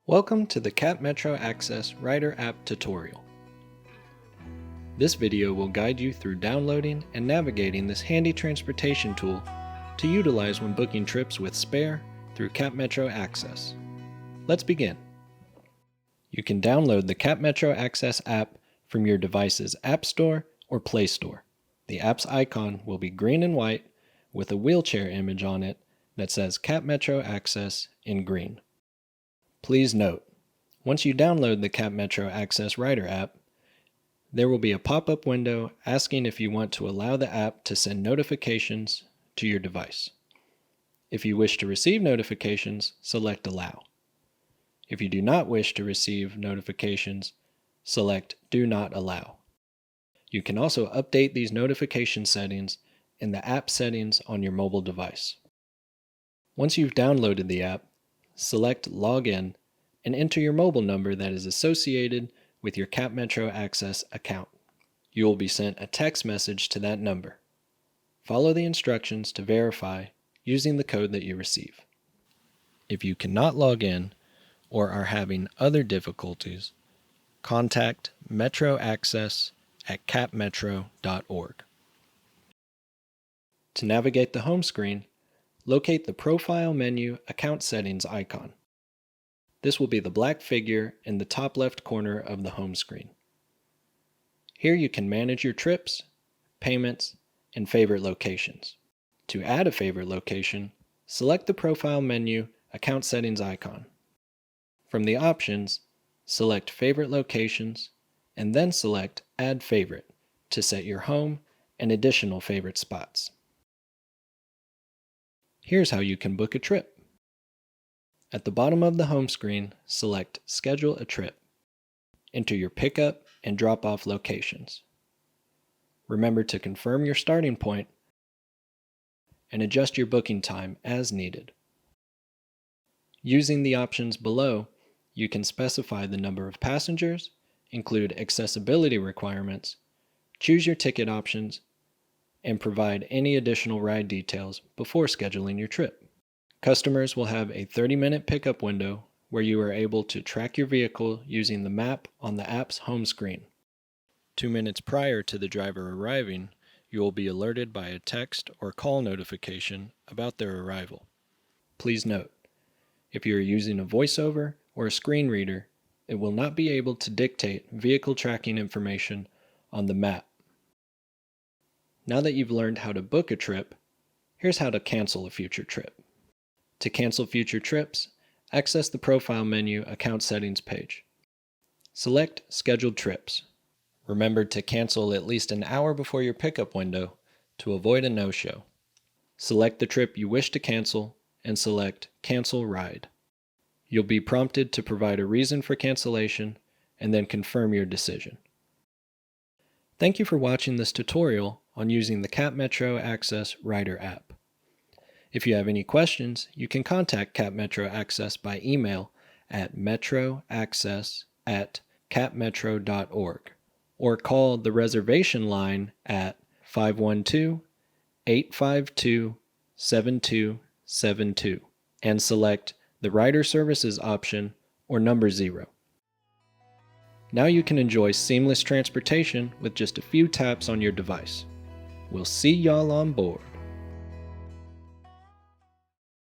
Welcome to the CapMetro Access Rider app tutorial. This video will guide you through downloading and navigating this handy transportation tool to utilize when booking trips with Spare through CapMetro Access. Let's begin. You can download the CapMetro Access app from your device's App Store or Play Store. The app's icon will be green and white with a wheelchair image on it that says CapMetro Access in green. Please note, once you download the CapMetro Access Rider app, there will be a pop-up window asking if you want to allow the app to send notifications to your device. If you wish to receive notifications, select Allow. If you do not wish to receive notifications, select Do Not Allow. You can also update these notification settings in the app settings on your mobile device. Once you've downloaded the app, select Login and enter your mobile number that is associated with your CapMetro Access account. You will be sent a text message to that number. Follow the instructions to verify using the code that you receive. If you cannot log in or are having other difficulties, contact Metro Access at capmetro.org. To navigate the home screen, locate the Profile menu Account Settings icon. This will be the black figure in the top left corner of the home screen. Here you can manage your trips, payments, and favorite locations. To add a favorite location, select the Profile menu Account Settings icon. From the options, select Favorite Locations, and then select Add Favorite to set your home and additional favorite spots. Here's how you can book a trip. At the bottom of the home screen, select Schedule a Trip. Enter your pickup and drop-off locations. Remember to confirm your starting point and adjust your booking time as needed. Using the options below, you can specify the number of passengers, include accessibility requirements, choose your ticket options, and provide any additional ride details before scheduling your trip. Customers will have a 30-minute pickup window where you are able to track your vehicle using the map on the app's home screen. 2 minutes prior to the driver arriving, you will be alerted by a text or call notification about their arrival. Please note, if you are using a voiceover or a screen reader, it will not be able to dictate vehicle tracking information on the map. Now that you've learned how to book a trip, here's how to cancel a future trip. To cancel future trips, access the Profile menu Account Settings page. Select Scheduled Trips. Remember to cancel at least an hour before your pickup window to avoid a no-show. Select the trip you wish to cancel and select Cancel Ride. You'll be prompted to provide a reason for cancellation and then confirm your decision. Thank you for watching this tutorial on using the CapMetro Access Rider app. If you have any questions, you can contact CapMetro Access by email at metroaccess@capmetro.org or call the reservation line at 512-852-7272 and select the Rider Services option or number 0. Now you can enjoy seamless transportation with just a few taps on your device. We'll see y'all on board.